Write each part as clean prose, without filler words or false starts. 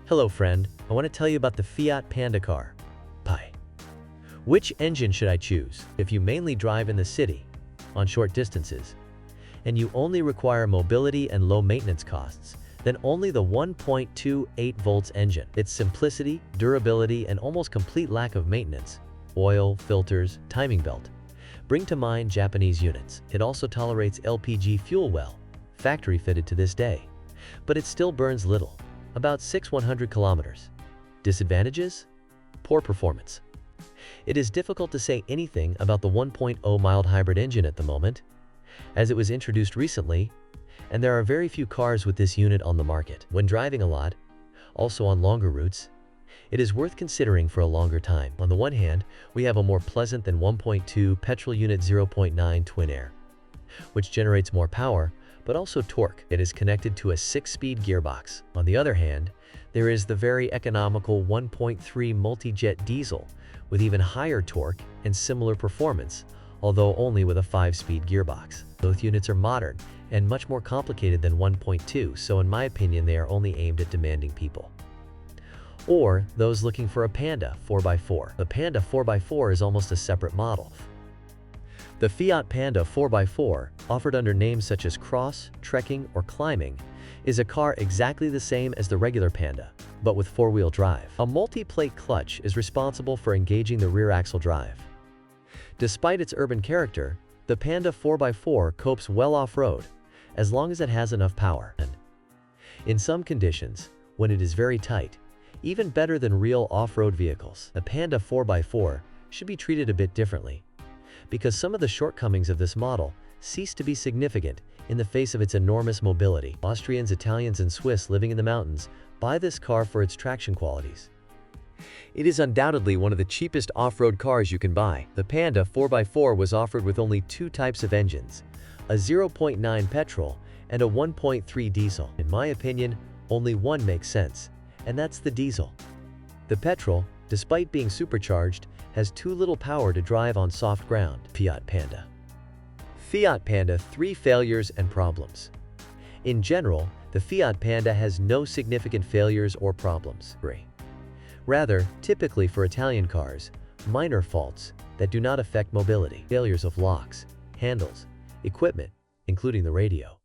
Hello friend, I want to tell you about the Fiat Panda car. Pi. Which engine should I choose if you mainly drive in the city, on short distances, and you only require mobility and low maintenance costs? Then only the 1.28 volts engine. Its simplicity, durability, and almost complete lack of maintenance, oil, filters, timing belt, bring to mind Japanese units. It also tolerates LPG fuel well, factory fitted to this day, but it still burns little, about 100 kilometers. Disadvantages? Poor performance. It is difficult to say anything about the 1.0 mild hybrid engine at the moment, as it was introduced recently, and there are very few cars with this unit on the market. When driving a lot, also on longer routes, it is worth considering for a longer time. On the one hand, we have a more pleasant than 1.2 petrol unit 0.9 twin air, which generates more power, but also torque. It is connected to a 6-speed gearbox. On the other hand, there is the very economical 1.3 multi-jet diesel with even higher torque and similar performance, although only with a 5-speed gearbox. Both units are modern and much more complicated than 1.2, so in my opinion they are only aimed at demanding people, or those looking for a Panda 4x4. The Panda 4x4 is almost a separate model. The Fiat Panda 4x4, offered under names such as cross, trekking, or climbing, is a car exactly the same as the regular Panda, but with four-wheel drive. A multi-plate clutch is responsible for engaging the rear axle drive. Despite its urban character, the Panda 4x4 copes well off-road, as long as it has enough power. In some conditions, when it is very tight, even better than real off-road vehicles. The Panda 4x4 should be treated a bit differently, because some of the shortcomings of this model cease to be significant in the face of its enormous mobility. Austrians, Italians, and Swiss living in the mountains buy this car for its traction qualities. It is undoubtedly one of the cheapest off-road cars you can buy. The Panda 4x4 was offered with only two types of engines, a 0.9 petrol and a 1.3 diesel. In my opinion, only one makes sense, and that's the diesel. The petrol, despite being supercharged, has too little power to drive on soft ground. Fiat Panda. Fiat Panda 3 failures and problems. In general, the Fiat Panda has no significant failures or problems. Rather, typically for Italian cars, minor faults that do not affect mobility. Failures of locks, handles, equipment, including the radio,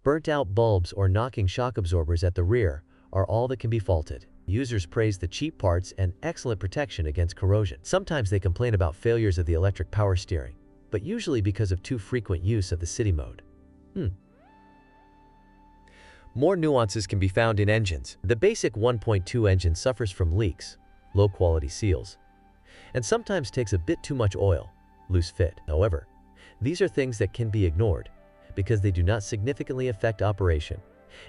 burnt-out bulbs or knocking shock absorbers at the rear are all that can be faulted. Users praise the cheap parts and excellent protection against corrosion. Sometimes they complain about failures of the electric power steering, but usually because of too frequent use of the city mode. More nuances can be found in engines. The basic 1.2 engine suffers from leaks, low-quality seals, and sometimes takes a bit too much oil, loose fit. However, these are things that can be ignored because they do not significantly affect operation,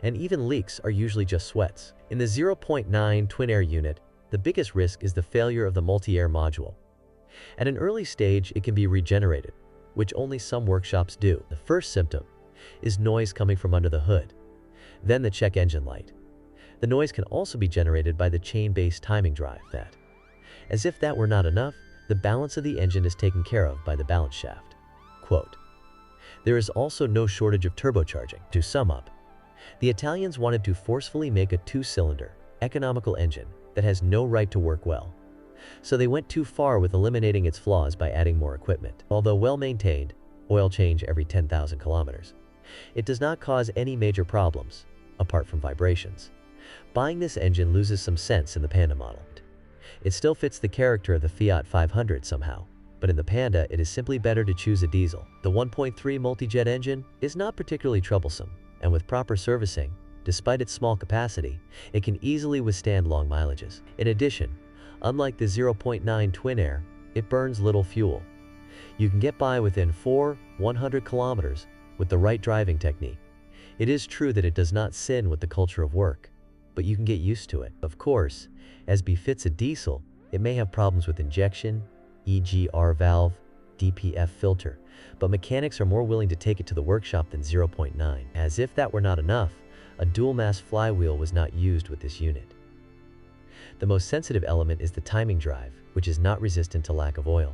and even leaks are usually just sweats. In the 0.9 twin-air unit, the biggest risk is the failure of the multi-air module. At an early stage, it can be regenerated, which only some workshops do. The first symptom is noise coming from under the hood, then the check engine light. The noise can also be generated by the chain-based timing drive. As if that were not enough, the balance of the engine is taken care of by the balance shaft. Quote, "There is also no shortage of turbocharging." To sum up, the Italians wanted to forcefully make a two-cylinder, economical engine that has no right to work well. So they went too far with eliminating its flaws by adding more equipment. Although well-maintained, oil change every 10,000 kilometers, it does not cause any major problems, apart from vibrations. Buying this engine loses some sense in the Panda model. It still fits the character of the Fiat 500 somehow, but in the Panda it is simply better to choose a diesel. The 1.3 multi-jet engine is not particularly troublesome, and with proper servicing, despite its small capacity, it can easily withstand long mileages. In addition, unlike the 0.9 twin-air, it burns little fuel. You can get by within 100 kilometers with the right driving technique. It is true that it does not sin with the culture of work, but you can get used to it. Of course, as befits a diesel, it may have problems with injection, e.g. R valve, DPF filter, but mechanics are more willing to take it to the workshop than 0.9. As if that were not enough, a dual-mass flywheel was not used with this unit. The most sensitive element is the timing drive, which is not resistant to lack of oil.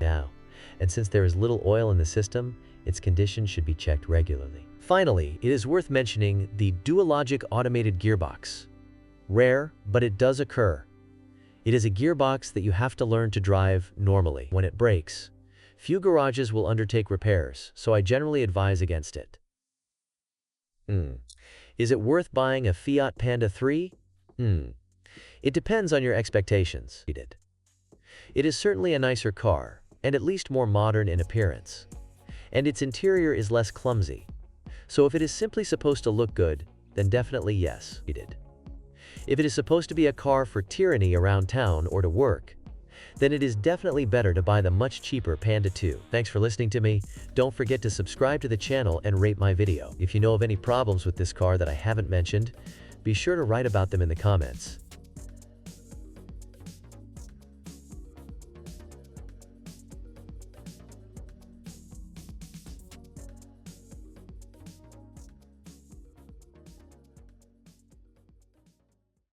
And since there is little oil in the system, its condition should be checked regularly. Finally, it is worth mentioning the dual-logic automated gearbox, Rare, but it does occur. It is a gearbox that you have to learn to drive normally. When it breaks, few garages will undertake repairs, so I generally advise against it. Is it worth buying a Fiat Panda III? It depends on your expectations. It is certainly a nicer car, and at least more modern in appearance. And its interior is less clumsy. So if it is simply supposed to look good, then definitely yes. If it is supposed to be a car for tyranny around town or to work, then it is definitely better to buy the much cheaper Panda II. Thanks for listening to me. Don't forget to subscribe to the channel and rate my video. If you know of any problems with this car that I haven't mentioned, be sure to write about them in the comments.